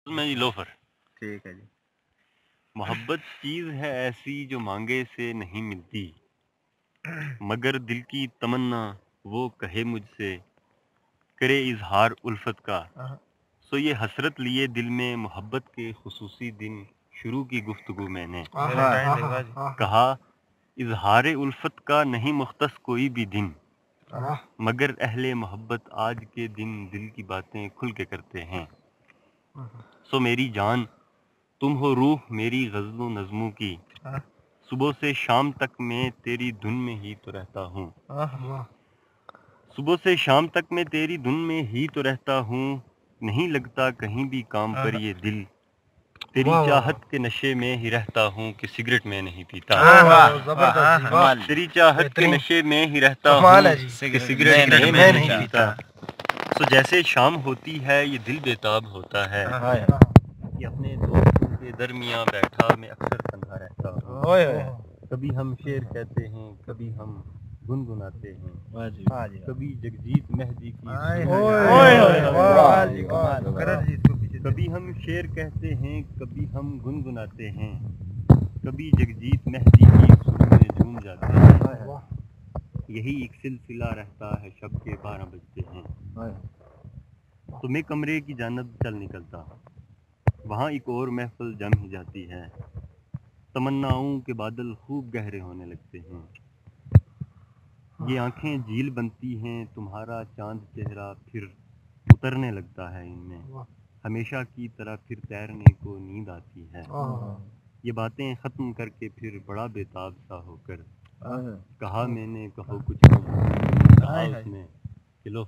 میں جی لوفر ٹھیک ہے جی. محبت چیز ہے ایسی جو مانگے سے نہیں ملتی، مگر دل کی تمنا وہ کہے مجھ سے، کرے اظہار الفت کا. سو یہ حسرت لیے دل میں محبت کے خصوصی دن شروع کی گفتگو میں نے کہا اظہار الفت کا نہیں مختص کوئی بھی دن، مگر اہل محبت آج کے دن دل کی باتیں کھل کے کرتے ہیں. سو میری جان تم ہو روح میری غزل و نظموں کی، صبح سے شام تک میں تیری دھن میں ہی تو رہتا ہوں. صبح سے شام تک میں تیری دھن میں ہی تو رہتا ہوں، نہیں لگتا کہیں بھی کام پر یہ دل، تیری چاہت کے نشے میں ہی رہتا ہوں کہ سگریٹ میں نہیں پیتا. تیری چاہت کے نشے میں ہی رہتا ہوں کہ سگریٹ میں نہیں پیتا. سو جیسے شام ہوتی ہے یہ دل بےتاب ہوتا ہے، کہ اپنے دوستوں کے درمیان بیٹھا میں اکثر تنہا رہتا ہوں. کبھی ہم شعر کہتے ہیں، کبھی ہم گنگناتے ہیں، کبھی جگجیت مہدی کی کبھی ہم شعر کہتے ہیں، کبھی ہم گنگناتے ہیں، کبھی جگجیت مہدی کی سر میں جھوم جاتے ہیں. یہی ایک سلسلہ رہتا ہے، شب کے 12 بجتے ہیں تو میں کمرے کی جانب چل نکلتا. وہاں ایک اور محفل جم ہی جاتی ہے، تمناؤں کے بادل خوب گہرے ہونے لگتے ہیں. یہ آنکھیں جھیل بنتی ہیں، تمہارا چاند چہرہ پھر اترنے لگتا ہے ان میں، ہمیشہ کی طرح پھر تیرنے کو نیند آتی ہے. یہ باتیں ختم کر کے پھر بڑا بےتاب سا ہو کر کہا میں نے کہو کچھ کہا اس نے کہ لو